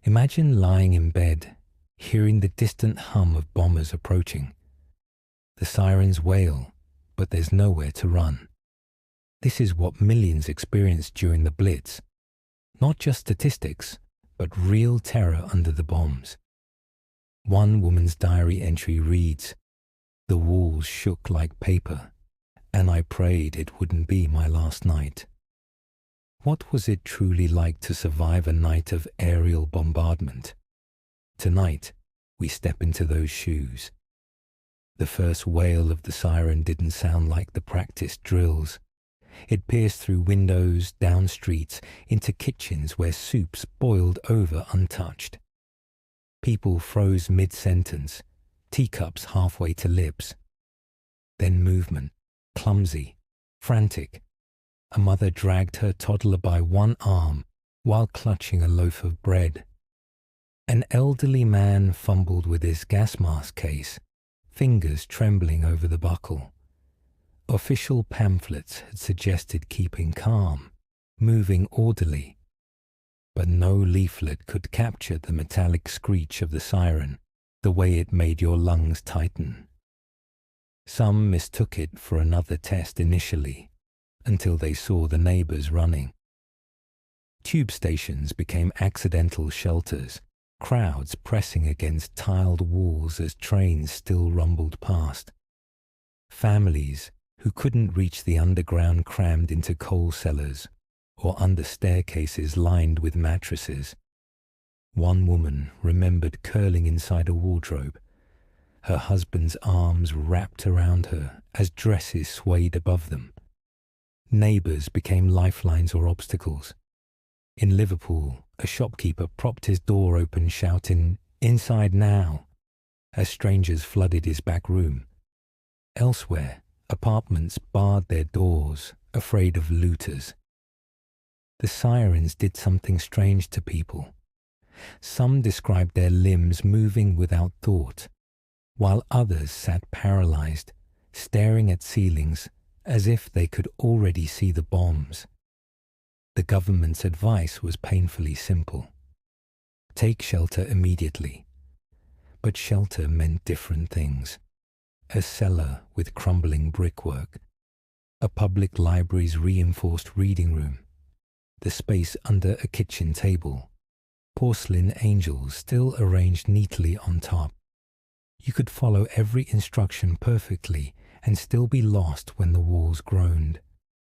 Imagine lying in bed, hearing the distant hum of bombers approaching. The sirens wail, but there's nowhere to run. This is what millions experienced during the Blitz. Not just statistics, but real terror under the bombs. One woman's diary entry reads, "The walls shook like paper, and I prayed it wouldn't be my last night." What was it truly like to survive a night of aerial bombardment? Tonight, we step into those shoes. The first wail of the siren didn't sound like the practiced drills. It pierced through windows, down streets, into kitchens where soups boiled over untouched. People froze mid-sentence, teacups halfway to lips. Then movement, clumsy, frantic. A mother dragged her toddler by one arm while clutching a loaf of bread. An elderly man fumbled with his gas mask case, fingers trembling over the buckle. Official pamphlets had suggested keeping calm, moving orderly, but no leaflet could capture the metallic screech of the siren, the way it made your lungs tighten. Some mistook it for another test initially, until they saw the neighbors running. Tube stations became accidental shelters, crowds pressing against tiled walls as trains still rumbled past. Families who couldn't reach the underground crammed into coal cellars or under staircases lined with mattresses. One woman remembered curling inside a wardrobe, her husband's arms wrapped around her as dresses swayed above them. Neighbours became lifelines or obstacles. In Liverpool, a shopkeeper propped his door open shouting, "Inside now," as strangers flooded his back room. Elsewhere, apartments barred their doors, afraid of looters. The sirens did something strange to people. Some described their limbs moving without thought, while others sat paralyzed, staring at ceilings as if they could already see the bombs. The government's advice was painfully simple. Take shelter immediately. But shelter meant different things. A cellar with crumbling brickwork, a public library's reinforced reading room, the space under a kitchen table, porcelain angels still arranged neatly on top. You could follow every instruction perfectly and still be lost when the walls groaned.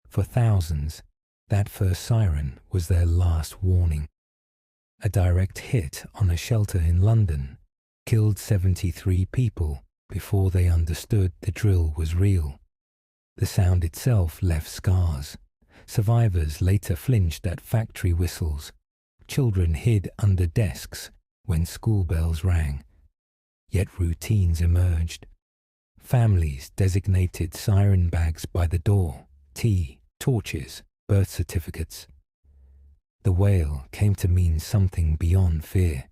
For thousands, that first siren was their last warning. A direct hit on a shelter in London killed 73 people before they understood the drill was real. The sound itself left scars. Survivors later flinched at factory whistles. Children hid under desks when school bells rang. Yet routines emerged. Families designated siren bags by the door, tea, torches, birth certificates. The wail came to mean something beyond fear.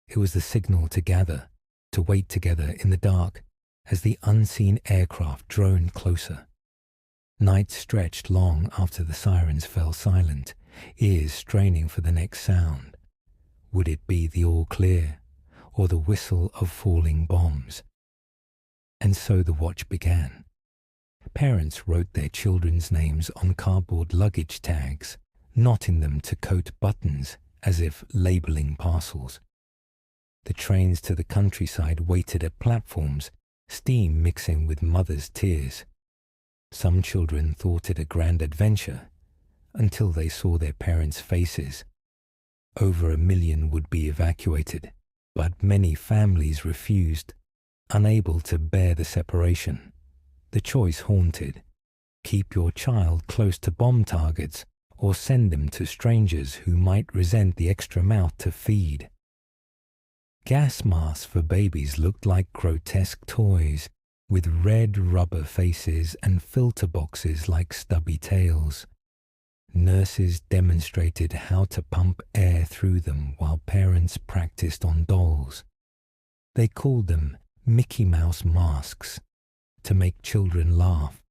It was the signal to gather, to wait together in the dark as the unseen aircraft droned closer. Nights stretched long after the sirens fell silent, ears straining for the next sound. Would it be the all clear, or the whistle of falling bombs? And so the watch began. Parents wrote their children's names on cardboard luggage tags, knotting them to coat buttons as if labelling parcels. The trains to the countryside waited at platforms, steam mixing with mothers' tears. Some children thought it a grand adventure, until they saw their parents' faces. Over 1 million would be evacuated, but many families refused, unable to bear the separation. The choice haunted. Keep your child close to bomb targets, or send them to strangers who might resent the extra mouth to feed. Gas masks for babies looked like grotesque toys, with red rubber faces and filter boxes like stubby tails. Nurses demonstrated how to pump air through them while parents practiced on dolls. They called them Mickey Mouse masks to make children laugh,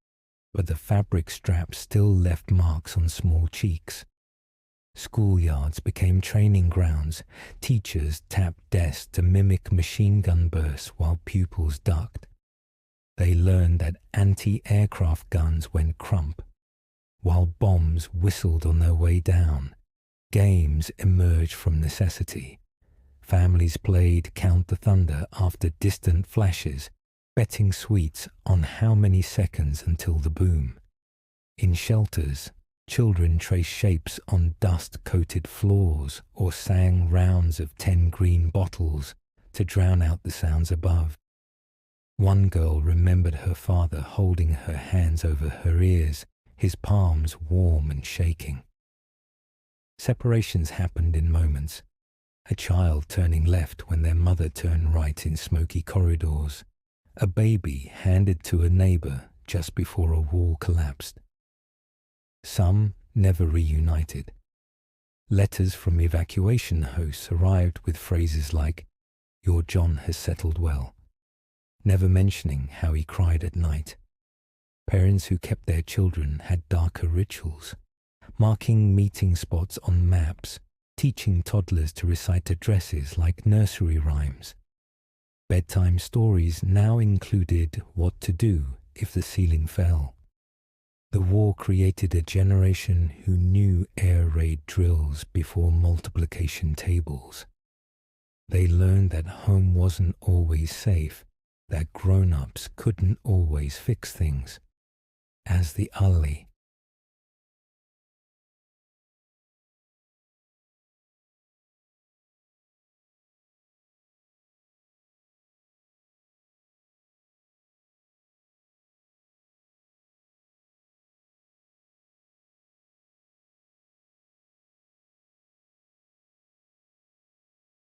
but the fabric straps still left marks on small cheeks. Schoolyards became training grounds. Teachers tapped desks to mimic machine gun bursts while pupils ducked. They learned that anti-aircraft guns went crump, while bombs whistled on their way down. Games emerged from necessity. Families played Count the Thunder after distant flashes, betting sweets on how many seconds until the boom. In shelters, children traced shapes on dust-coated floors or sang rounds of 10 green bottles to drown out the sounds above. One girl remembered her father holding her hands over her ears, his palms warm and shaking. Separations happened in moments. A child turning left when their mother turned right in smoky corridors. A baby handed to a neighbor just before a wall collapsed. Some never reunited. Letters from evacuation hosts arrived with phrases like, "Your John has settled well," never mentioning how he cried at night. Parents who kept their children had darker rituals, marking meeting spots on maps, teaching toddlers to recite addresses like nursery rhymes. Bedtime stories now included what to do if the ceiling fell. The war created a generation who knew air raid drills before multiplication tables. They learned that home wasn't always safe, that grown-ups couldn't always fix things. As the Ali